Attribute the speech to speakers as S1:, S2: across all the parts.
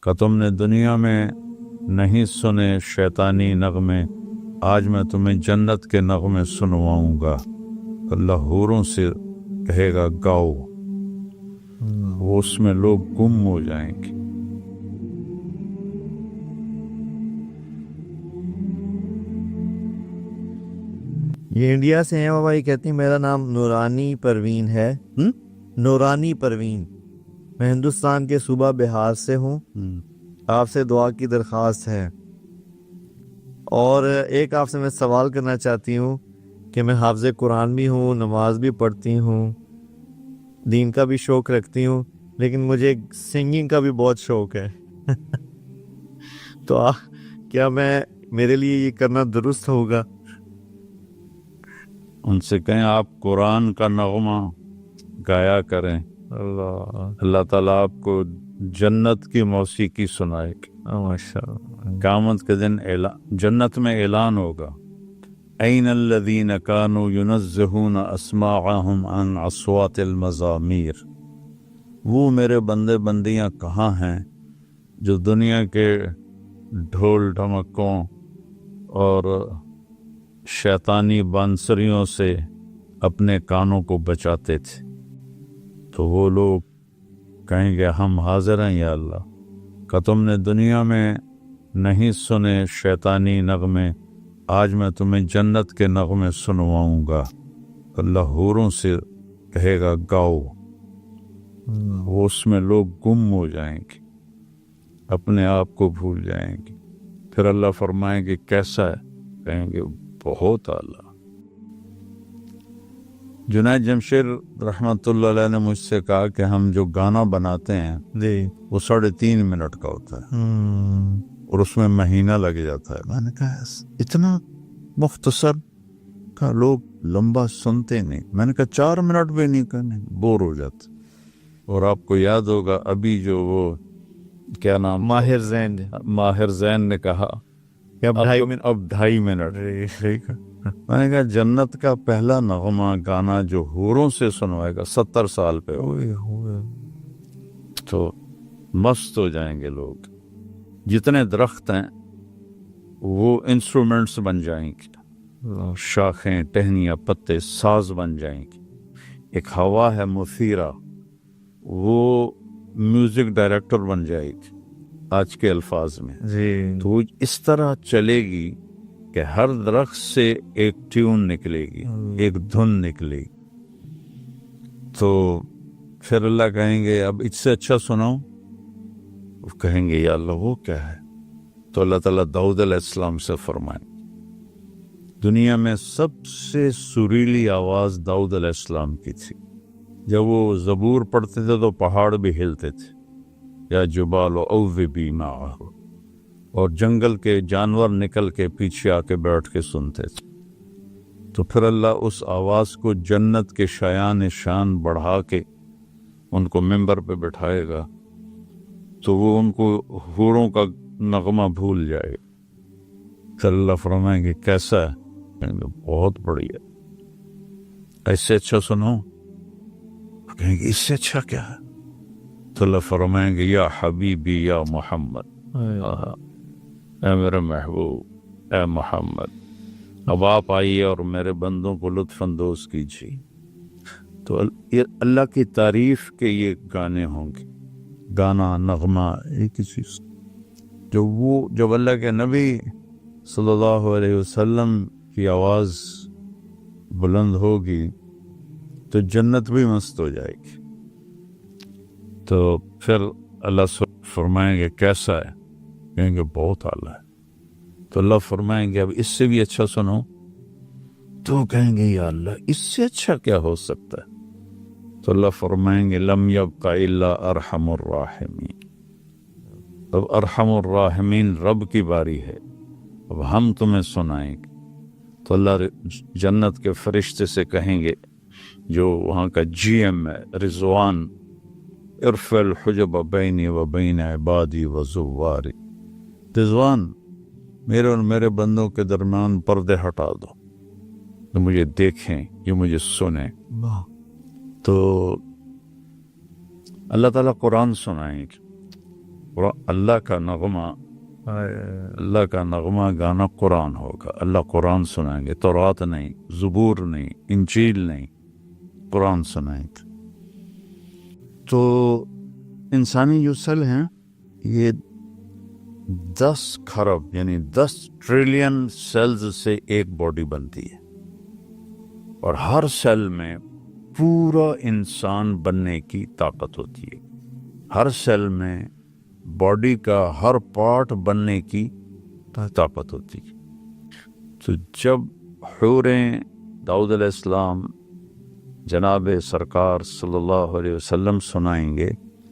S1: کہ تم نے دنیا میں نہیں سنے شیطانی نغمے، آج میں تمہیں جنت کے نغمے سنواؤں گا۔ اللہ حوروں سے کہے گا گاؤ، وہ اس میں لوگ گم ہو جائیں گے۔
S2: یہ انڈیا سے ہیں بابا، یہ کہتی ہیں میرا نام نورانی پروین ہے۔ نورانی پروین، میں ہندوستان کے صوبہ بہار سے ہوں۔ آپ سے دعا کی درخواست ہے، اور ایک آپ سے میں سوال کرنا چاہتی ہوں کہ میں حافظ قرآن بھی ہوں، نماز بھی پڑھتی ہوں، دین کا بھی شوق رکھتی ہوں، لیکن مجھے سنگنگ کا بھی بہت شوق ہے۔ تو کیا میرے لیے یہ کرنا درست ہوگا؟
S1: ان سے کہیں آپ قرآن کا نغمہ گایا کریں، اللہ تعالیٰ آپ کو جنت کی موسیقی سنائے گا۔
S2: ماشاء اللہ،
S1: قیامت کے دن جنت میں اعلان ہوگا، این الذین کانوا ینزہون اسماعہم عن اصوات المزامیر، وہ میرے بندے بندیاں کہاں ہیں جو دنیا کے ڈھول ڈھمکوں اور شیطانی بانسریوں سے اپنے کانوں کو بچاتے تھے۔ تو وہ لوگ کہیں گے ہم حاضر ہیں یا اللہ، کہ تم نے دنیا میں نہیں سنے شیطانی نغمے، آج میں تمہیں جنت کے نغمے سنواؤں گا۔ اللہ حوروں سے کہے گا گاؤ، وہ اس میں لوگ گم ہو جائیں گے، اپنے آپ کو بھول جائیں گے۔ پھر اللہ فرمائیں گے کیسا ہے؟ کہیں گے بہت اعلیٰ۔ جنید جمشید رحمۃ اللہ علیہ نے مجھ سے کہا کہ ہم جو گانا بناتے ہیں
S2: جی،
S1: وہ 3.5 منٹ کا ہوتا ہے اور اس میں مہینہ لگ جاتا ہے۔ میں نے کہا اتنا مختصر کا لوگ لمبا سنتے نہیں۔ میں نے کہا 4 منٹ بھی نہیں کرنے، بور ہو جاتے۔ اور آپ کو یاد ہوگا ابھی جو وہ کیا نام، ماہر زین نے کہا کہ اب 2.5 منٹ۔ میں نے کہا جنت کا پہلا نغمہ گانا جو حوروں سے سنوائے گا 70 سال پہ تو مست ہو جائیں گے لوگ۔ جتنے درخت ہیں وہ انسٹرومنٹس بن جائیں گے، شاخیں، ٹہنیاں، پتے ساز بن جائیں گے۔ ایک ہوا ہے مثیرہ، وہ میوزک ڈائریکٹر بن جائے گی آج کے الفاظ میں۔ تو وہ اس طرح چلے گی کہ ہر درخت سے ایک ٹیون نکلے گی، ایک دھن نکلے گی۔ تو پھر اللہ کہیں گے اب اس سے اچھا سناؤ؟ وہ کہیں گے یا اللہ وہ کیا ہے؟ تو اللہ تعالیٰ داؤد علیہ السلام سے فرمائیں، دنیا میں سب سے سریلی آواز داؤد علیہ السلام کی تھی۔ جب وہ زبور پڑھتے تھے تو پہاڑ بھی ہلتے تھے، یا جبال اوبی معہ، اور جنگل کے جانور نکل کے پیچھے آ کے بیٹھ کے سنتے تھے۔ تو پھر اللہ اس آواز کو جنت کے شایان شان بڑھا کے ان کو ممبر پہ بٹھائے گا، تو وہ ان کو حوروں کا نغمہ بھول جائے گا۔ پھر اللہ فرمائیں گے کیسا ہے؟ کہیں گے بہت بڑھیا، ایسے اچھا سنو؟ کہیں گے اس سے اچھا کیا ہے؟ تو اللہ فرمائیں گے یا حبیبی یا محمد، اے میرے محبوب، اے محمد، اب آپ آئیے اور میرے بندوں کو لطف اندوز کیجیے۔ تو اللہ کی تعریف کے یہ گانے ہوں گے، گانا، نغمہ، ایک ہی چیز۔ جب اللہ کے نبی صلی اللہ علیہ وسلم کی آواز بلند ہوگی تو جنت بھی مست ہو جائے گی۔ تو پھر اللہ فرمائیں گے کیسا ہے؟ کہیں گے بہت اعلیٰ ہے۔ تو اللہ فرمائیں گے اب اس سے بھی اچھا سنو؟ تو کہیں گے یا اللہ اس سے اچھا کیا ہو سکتا ہے؟ تو اللہ فرمائیں گے لم یبق الا ارحم الراحمین، اب ارحم الراحمین رب کی باری ہے، اب ہم تمہیں سنائیں گے۔ تو اللہ جنت کے فرشتے سے کہیں گے، جو وہاں کا جی ایم ہے رضوان، ارفع الحجب بینی و بین عبادی و زواری، رضوان میرے اور میرے بندوں کے درمیان پردے ہٹا دو، تو مجھے دیکھیں، یہ مجھے سنیں۔ تو اللہ تعالیٰ قرآن سنائیں گے، اور اللہ کا نغمہ گانا قرآن ہوگا. اللہ قرآن سنائیں گے، تورات نہیں، زبور نہیں، انجیل نہیں، قرآن سنائیں گے. تو انسانی جو سیل ہیں یہ 10 کھرب یعنی 10 ٹریلین سیلز سے ایک باڈی بنتی ہے، اور ہر سیل میں پورا انسان بننے کی طاقت ہوتی ہے. ہر سیل میں باڈی کا ہر پارٹ بننے کی طاقت ہوتی ہے. تو جب حوریں داؤد علیہ السلام جناب سرکار صلی اللہ علیہ وسلم سنائیں گے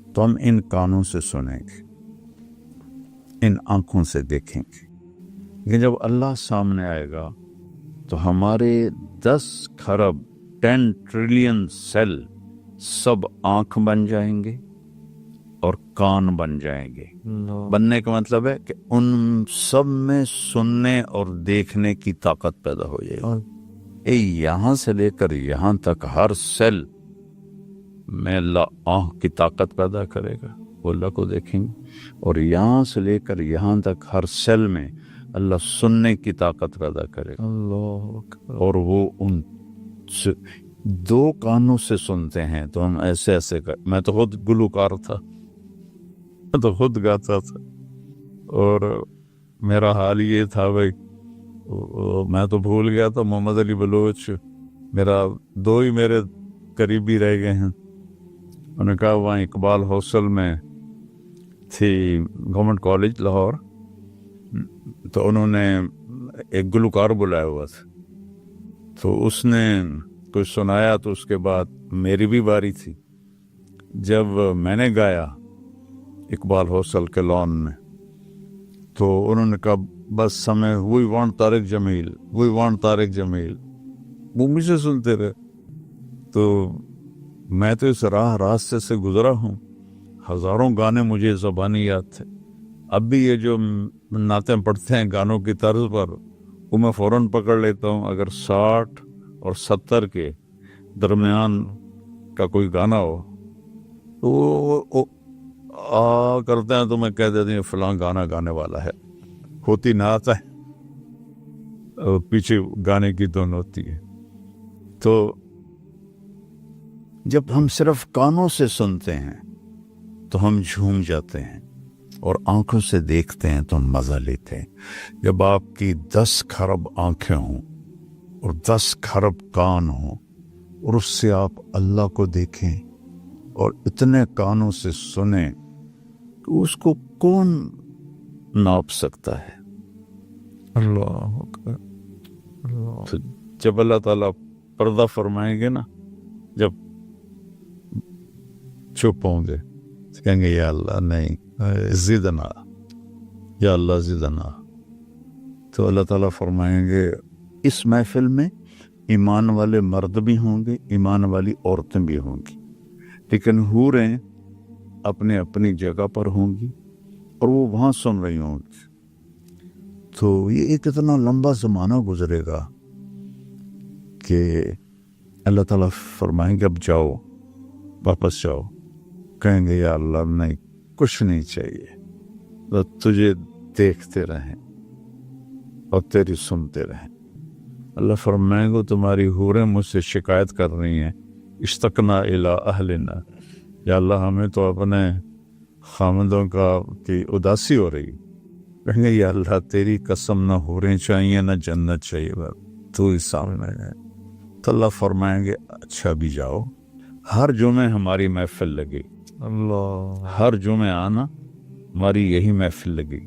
S1: تو ہم ان کانوں سے سنیں گے، ان آنکھوں سے دیکھیں گے. لیکن جب اللہ سامنے آئے گا تو ہمارے 10 کھرب 10 ٹریلین سیل سب آنکھ بن جائیں گے اور کان بن جائیں گے. بننے کا مطلب ہے کہ ان سب میں سننے اور دیکھنے کی طاقت پیدا ہو جائے گی. یہاں سے لے کر یہاں تک ہر سیل میں اللہ آنکھ کی طاقت پیدا کرے گا، وہ اللہ کو دیکھیں گے. اور یہاں سے لے کر یہاں تک ہر سیل میں اللہ سننے کی طاقت پیدا کرے گا. اور وہ ان 2 کانوں سے سنتے ہیں. تو ہم ایسے ایسے میں تو خود گلوکار تھا، میں تو خود گاتا تھا، اور میرا حال یہ تھا بھائی، میں تو بھول گیا تھا محمد علی بلوچ، میرا 2 ہی میرے قریبی رہ گئے ہیں. انہوں نے کہا وہاں اقبال ہاسٹل میں تھی گورنمنٹ کالج لاہور، تو انہوں نے ایک گلوکار بلایا ہوا تھا، تو اس نے کچھ سنایا. تو اس کے بعد میری بھی باری تھی. جب میں نے گایا اقبال ہاسٹل کے لان میں، تو انہوں نے کہا بس ہمیں we want Tariq Jameel, we want Tariq Jameel, وہ مجھے سنتے رہے. تو میں تو اس راستے سے گزرا ہوں، ہزاروں گانے مجھے زبانی یاد تھے. اب بھی یہ جو نعتیں پڑھتے ہیں گانوں کی طرز پر، وہ میں فوراً پکڑ لیتا ہوں. اگر 60 اور 70 کے درمیان کا کوئی گانا ہو تو وہ کرتے ہیں، تو میں کہہ دیتی ہوں فلاں گانا گانے والا ہے. ہوتی نعت ہے، پیچھے گانے کی دھن ہوتی ہے. تو جب ہم صرف کانوں سے سنتے ہیں تو ہم جھوم جاتے ہیں، اور آنکھوں سے دیکھتے ہیں تو ہم مزہ لیتے ہیں. جب آپ کی 10 کھرب آنکھیں ہوں اور 10 کھرب کان ہوں، اور اس سے آپ اللہ کو دیکھیں اور اتنے کانوں سے سنیں، تو اس کو کون ناپ سکتا ہے؟
S2: اللہ اکبر. اللہ.
S1: جب اللہ تعالیٰ پردہ فرمائیں گے نا، جب چپ ہوں گے تو کہیں گے یا اللہ نہیں، زدنا، یا اللہ زدنا. تو اللہ تعالیٰ فرمائیں گے اس محفل میں ایمان والے مرد بھی ہوں گے، ایمان والی عورتیں بھی ہوں گی، لیکن حوریں اپنے اپنی جگہ پر ہوں گی اور وہ وہاں سن رہی ہوں گی. تو یہ ایک اتنا لمبا زمانہ گزرے گا کہ اللہ تعالیٰ فرمائیں گے اب جاؤ، واپس جاؤ. کہیں گے یا اللہ نہیں، کچھ نہیں چاہیے، بس تجھے دیکھتے رہیں اور تیری سنتے رہیں. اللہ فرمائیں گے تمہاری حوریں مجھ سے شکایت کر رہی ہیں، اشتقنا الی اہلنا، یا اللہ ہمیں تو اپنے خامندوں کی اداسی ہو رہی. کہیں گے یا اللہ تیری قسم، نہ حوریں چاہیے نہ جنت چاہیے، تو ہی سامنے ہے. تو اللہ فرمائیں گے اچھا بھی جاؤ، ہر جمعے ہماری محفل لگے،
S2: اللہ.
S1: ہر جمعے آنا، ہماری یہی محفل لگے.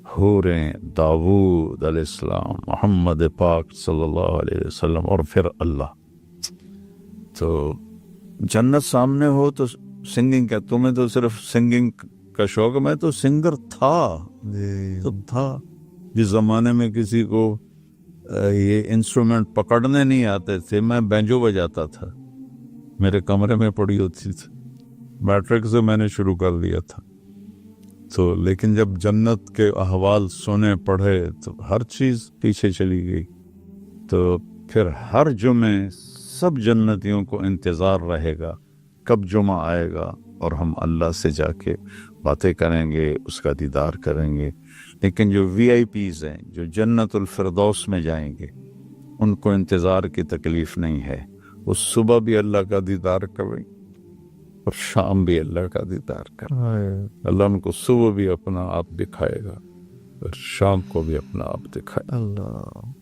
S1: حوریں، داؤد علیہ السلام، محمد پاک صلی اللہ علیہ وسلم، اور پھر اللہ. تو جنت سامنے ہو تو سنگنگ کا، تمہیں تو صرف سنگنگ کا شوق ہے، میں تو سنگر تھا. تو تھا جس زمانے میں کسی کو یہ انسٹرومنٹ پکڑنے نہیں آتے تھے، میں بینجو بجاتا تھا، میرے کمرے میں پڑی ہوتی تھی. میٹرک سے میں نے شروع کر لیا تھا. تو لیکن جب جنت کے احوال سنے پڑھے تو ہر چیز پیچھے چلی گئی. تو پھر ہر جمعے سب جنتیوں کو انتظار رہے گا کب جمعہ آئے گا اور ہم اللہ سے جا کے باتیں کریں گے، اس کا دیدار کریں گے. لیکن جو وی آئی پیز ہیں، جو جنت الفردوس میں جائیں گے، ان کو انتظار کی تکلیف نہیں ہے. وہ صبح بھی اللہ کا دیدار کریں اور شام بھی اللہ کا دیدار کریں. اللہ ان کو صبح بھی اپنا آپ دکھائے گا اور شام کو بھی اپنا آپ دکھائے.
S2: اللہ